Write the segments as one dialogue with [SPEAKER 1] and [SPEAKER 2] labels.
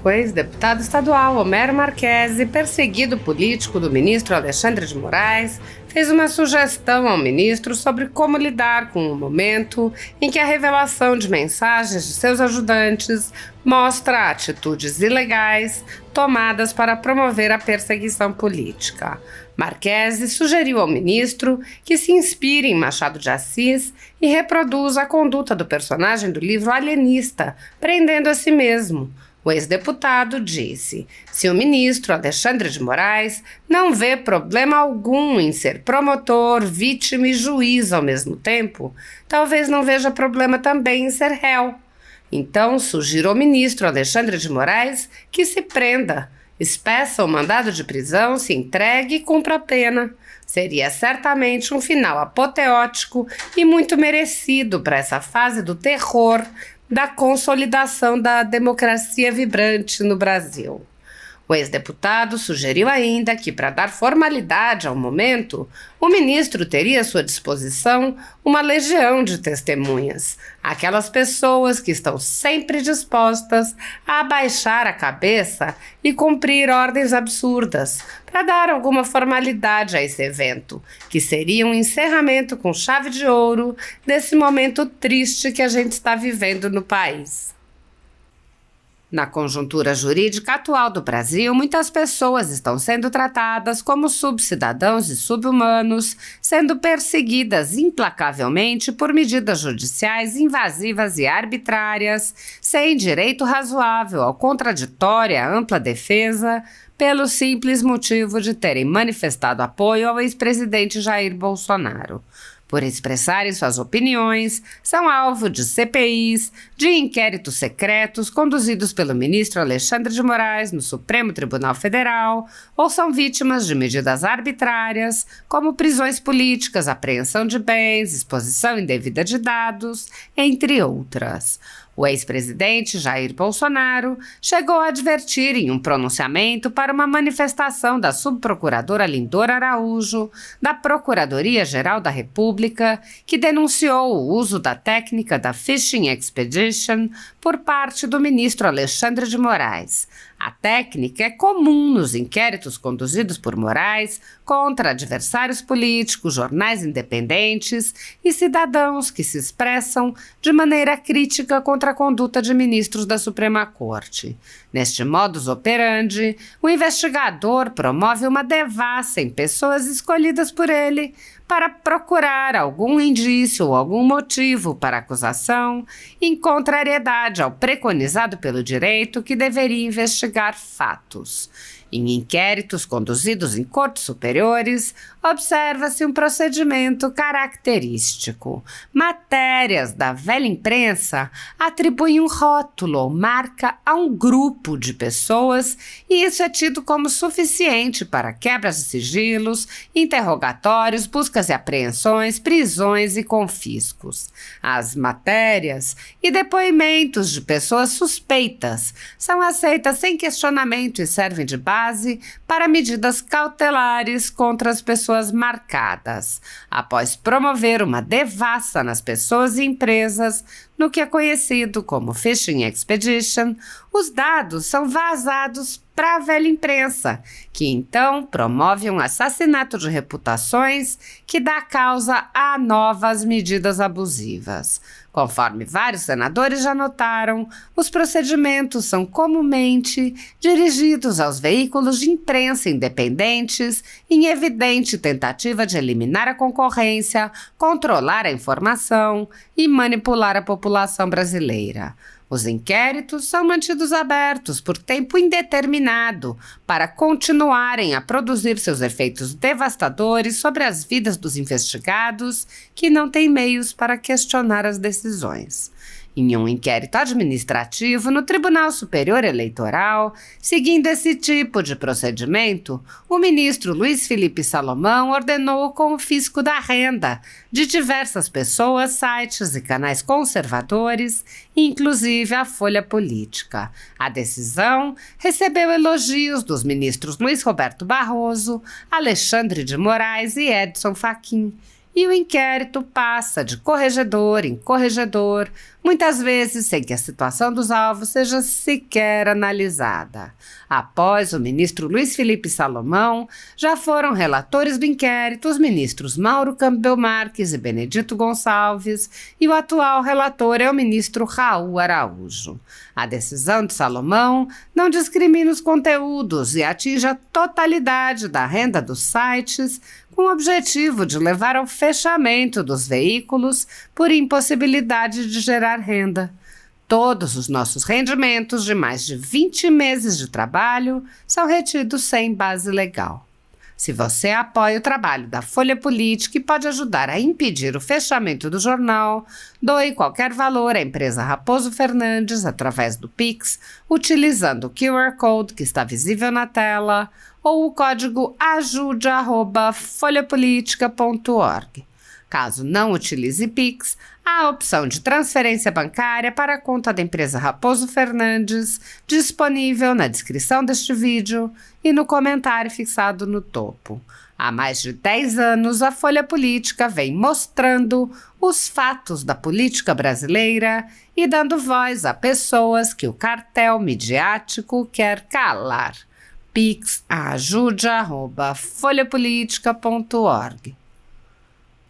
[SPEAKER 1] O ex-deputado estadual Homero Marchesi, perseguido político do ministro Alexandre de Moraes, fez uma sugestão ao ministro sobre como lidar com o momento em que a revelação de mensagens de seus ajudantes mostra atitudes ilegais tomadas para promover a perseguição política. Marchesi sugeriu ao ministro que se inspire em Machado de Assis e reproduza a conduta do personagem do livro Alienista, prendendo a si mesmo. O ex-deputado disse: se o ministro Alexandre de Moraes não vê problema algum em ser promotor, vítima e juiz ao mesmo tempo, talvez não veja problema também em ser réu. Então, sugiro ao ministro Alexandre de Moraes que se prenda, espeça o mandado de prisão, se entregue e cumpra a pena. Seria certamente um final apoteótico e muito merecido para essa fase do terror da consolidação da democracia vibrante no Brasil. O ex-deputado sugeriu ainda que, para dar formalidade ao momento, o ministro teria à sua disposição uma legião de testemunhas, aquelas pessoas que estão sempre dispostas a abaixar a cabeça e cumprir ordens absurdas, para dar alguma formalidade a esse evento, que seria um encerramento com chave de ouro desse momento triste que a gente está vivendo no país. Na conjuntura jurídica atual do Brasil, muitas pessoas estão sendo tratadas como subcidadãos e subhumanos, sendo perseguidas implacavelmente por medidas judiciais invasivas e arbitrárias, sem direito razoável ao contraditório e à ampla defesa, pelo simples motivo de terem manifestado apoio ao ex-presidente Jair Bolsonaro. Por expressarem suas opiniões, são alvo de CPIs, de inquéritos secretos conduzidos pelo ministro Alexandre de Moraes no Supremo Tribunal Federal, ou são vítimas de medidas arbitrárias, como prisões políticas, apreensão de bens, exposição indevida de dados, entre outras. O ex-presidente Jair Bolsonaro chegou a advertir em um pronunciamento para uma manifestação da subprocuradora Lindora Araújo, da Procuradoria-Geral da República, que denunciou o uso da técnica da Fishing Expedition por parte do ministro Alexandre de Moraes. A técnica é comum nos inquéritos conduzidos por Moraes contra adversários políticos, jornais independentes e cidadãos que se expressam de maneira crítica contra a conduta de ministros da Suprema Corte. Neste modus operandi, o investigador promove uma devassa em pessoas escolhidas por ele para procurar algum indício ou algum motivo para acusação, em contrariedade ao preconizado pelo direito que deveria investigar fatos. Em inquéritos conduzidos em cortes superiores, observa-se um procedimento característico. Matérias da velha imprensa atribuem um rótulo ou marca a um grupo de pessoas e isso é tido como suficiente para quebras de sigilos, interrogatórios, buscas e apreensões, prisões e confiscos. As matérias e depoimentos de pessoas suspeitas são aceitas sem questionamento e servem de base para medidas cautelares contra as pessoas marcadas, após promover uma devassa nas pessoas e empresas no que é conhecido como Fishing Expedition. Os dados são vazados para a velha imprensa, que então promove um assassinato de reputações que dá causa a novas medidas abusivas. Conforme vários senadores já notaram, os procedimentos são comumente dirigidos aos veículos de imprensa independentes em evidente tentativa de eliminar a concorrência, controlar a informação e manipular a população brasileira. Os inquéritos são mantidos abertos por tempo indeterminado para continuarem a produzir seus efeitos devastadores sobre as vidas dos investigados que não têm meios para questionar as decisões. Em um inquérito administrativo no Tribunal Superior Eleitoral, seguindo esse tipo de procedimento, o ministro Luiz Felipe Salomão ordenou o confisco da renda de diversas pessoas, sites e canais conservadores, inclusive a Folha Política. A decisão recebeu elogios dos ministros Luiz Roberto Barroso, Alexandre de Moraes e Edson Fachin. e o inquérito passa de corregedor em corregedor, muitas vezes sem que a situação dos alvos seja sequer analisada. Após o ministro Luiz Felipe Salomão, já foram relatores do inquérito os ministros Mauro Campbell Marques e Benedito Gonçalves, e o atual relator é o ministro Raul Araújo. A decisão de Salomão não discrimina os conteúdos e atinge a totalidade da renda dos sites, com o objetivo de levar ao fechamento dos veículos por impossibilidade de gerar renda. Todos os nossos rendimentos de mais de 20 meses de trabalho são retidos sem base legal. Se você apoia o trabalho da Folha Política e pode ajudar a impedir o fechamento do jornal, doe qualquer valor à empresa Raposo Fernandes através do Pix, utilizando o QR Code que está visível na tela ou o código ajude@folhapolitica.org. Caso não utilize Pix, há a opção de transferência bancária para a conta da empresa Raposo Fernandes, disponível na descrição deste vídeo e no comentário fixado no topo. Há mais de 10 anos, a Folha Política vem mostrando os fatos da política brasileira e dando voz a pessoas que o cartel midiático quer calar. Pix ajude@folhapolitica.org.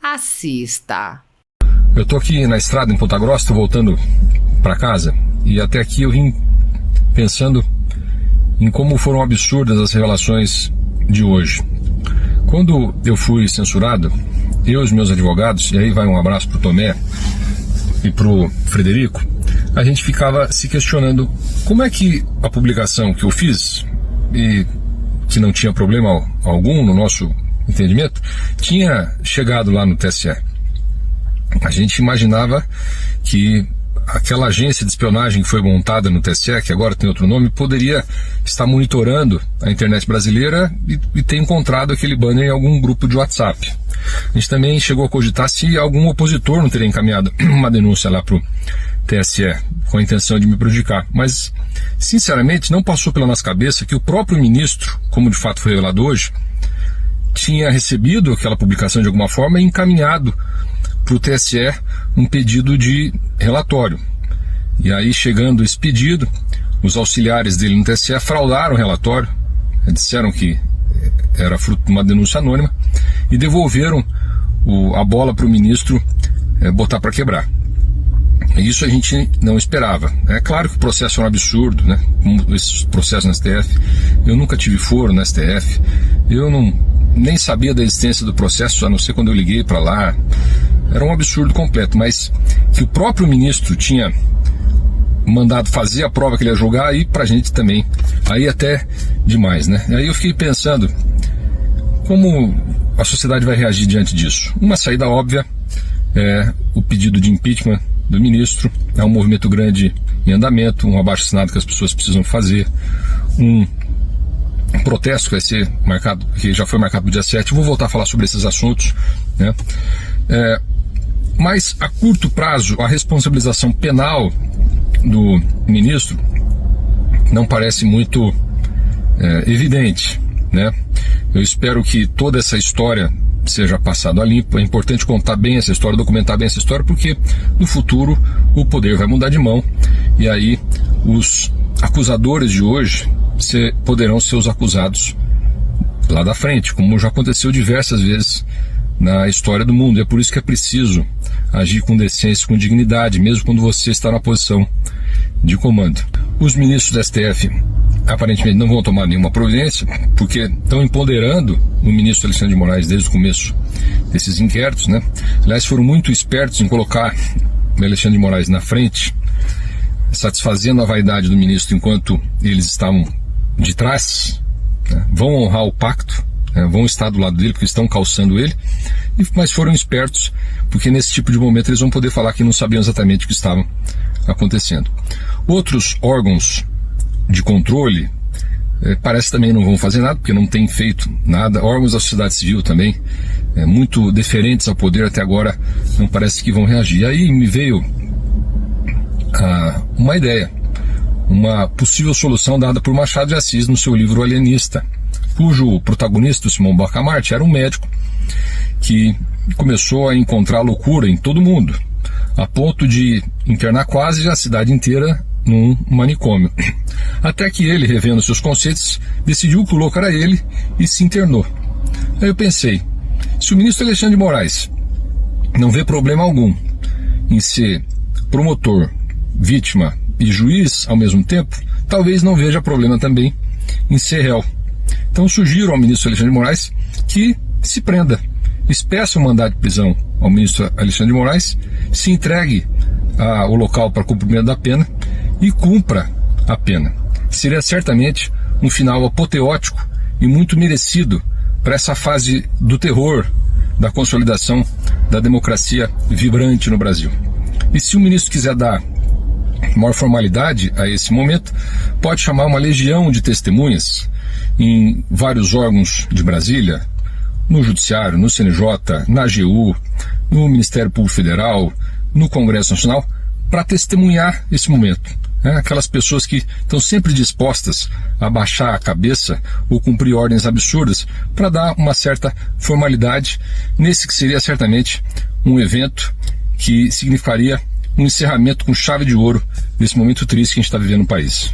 [SPEAKER 1] Assista.
[SPEAKER 2] Eu tô aqui na estrada em Ponta Grossa, tô voltando para casa, e até aqui eu vim pensando em como foram absurdas as revelações de hoje. Quando eu fui censurado, eu e os meus advogados, e aí vai um abraço pro Tomé e pro Frederico, a gente ficava se questionando como é que a publicação que eu fiz, e que não tinha problema algum no nosso entendimento, tinha chegado lá no TSE. A gente imaginava que aquela agência de espionagem que foi montada no TSE, que agora tem outro nome, poderia estar monitorando a internet brasileira e ter encontrado aquele banner em algum grupo de WhatsApp. A gente também chegou a cogitar se algum opositor não teria encaminhado uma denúncia lá para o TSE com a intenção de me prejudicar. Mas, sinceramente, não passou pela nossa cabeça que o próprio ministro, como de fato foi revelado hoje, tinha recebido aquela publicação de alguma forma e encaminhado para o TSE um pedido de relatório. E aí, chegando esse pedido, os auxiliares dele no TSE fraudaram o relatório, disseram que era fruto de uma denúncia anônima e devolveram a bola para o ministro botar para quebrar. Isso a gente não esperava. É claro que o processo é um absurdo, né? Como esses processos no STF. Eu nunca tive foro no STF. Eu nem sabia da existência do processo, a não ser quando eu liguei para lá. Era um absurdo completo. Mas que o próprio ministro tinha mandado fazer a prova que ele ia julgar, aí pra gente também, aí até demais, né? Aí eu fiquei pensando como a sociedade vai reagir diante disso. Uma saída óbvia é o pedido de impeachment do ministro. É um movimento grande em andamento, um abaixo-assinado que as pessoas precisam fazer, um protesto que vai ser marcado, que já foi marcado para o dia 7. Eu vou voltar a falar sobre esses assuntos, né? Mas a curto prazo, a responsabilização penal do ministro não parece muito evidente, né? Eu espero que toda essa história seja passado a limpo. É importante contar bem essa história, documentar bem essa história, porque no futuro o poder vai mudar de mão e aí os acusadores de hoje poderão ser os acusados lá da frente, como já aconteceu diversas vezes na história do mundo. É por isso que é preciso agir com decência, com dignidade, mesmo quando você está na posição de comando. Os ministros do STF aparentemente não vão tomar nenhuma providência, porque estão empoderando o ministro Alexandre de Moraes desde o começo desses inquéritos, né? Aliás, foram muito espertos em colocar o Alexandre de Moraes na frente, satisfazendo a vaidade do ministro enquanto eles estavam de trás, né? Vão honrar o pacto, né? Vão estar do lado dele porque estão calçando ele, mas foram espertos porque nesse tipo de momento eles vão poder falar que não sabiam exatamente o que estava acontecendo. Outros órgãos de controle parece também não vão fazer nada, porque não tem feito nada. Órgãos da sociedade civil também, muito deferentes ao poder até agora, não parece que vão reagir. E aí me veio uma ideia, uma possível solução dada por Machado de Assis no seu livro Alienista, cujo protagonista, o Simão Bacamarte, era um médico que começou a encontrar loucura em todo mundo, a ponto de internar quase a cidade inteira num manicômio. Até que ele, revendo seus conceitos, decidiu que o louco era ele e se internou. Aí eu pensei, se o ministro Alexandre de Moraes não vê problema algum em ser promotor, vítima e juiz ao mesmo tempo, talvez não veja problema também em ser réu. Então sugiro ao ministro Alexandre de Moraes que se prenda, peça um mandado de prisão ao ministro Alexandre de Moraes, se entregue ao local para cumprimento da pena e cumpra a pena. Seria certamente um final apoteótico e muito merecido para essa fase do terror, da consolidação da democracia vibrante no Brasil. E se o ministro quiser dar maior formalidade a esse momento, pode chamar uma legião de testemunhas em vários órgãos de Brasília, no Judiciário, no CNJ, na AGU, no Ministério Público Federal, no Congresso Nacional, para testemunhar esse momento. Aquelas pessoas que estão sempre dispostas a baixar a cabeça ou cumprir ordens absurdas para dar uma certa formalidade nesse que seria certamente um evento que significaria um encerramento com chave de ouro desse momento triste que a gente está vivendo no país.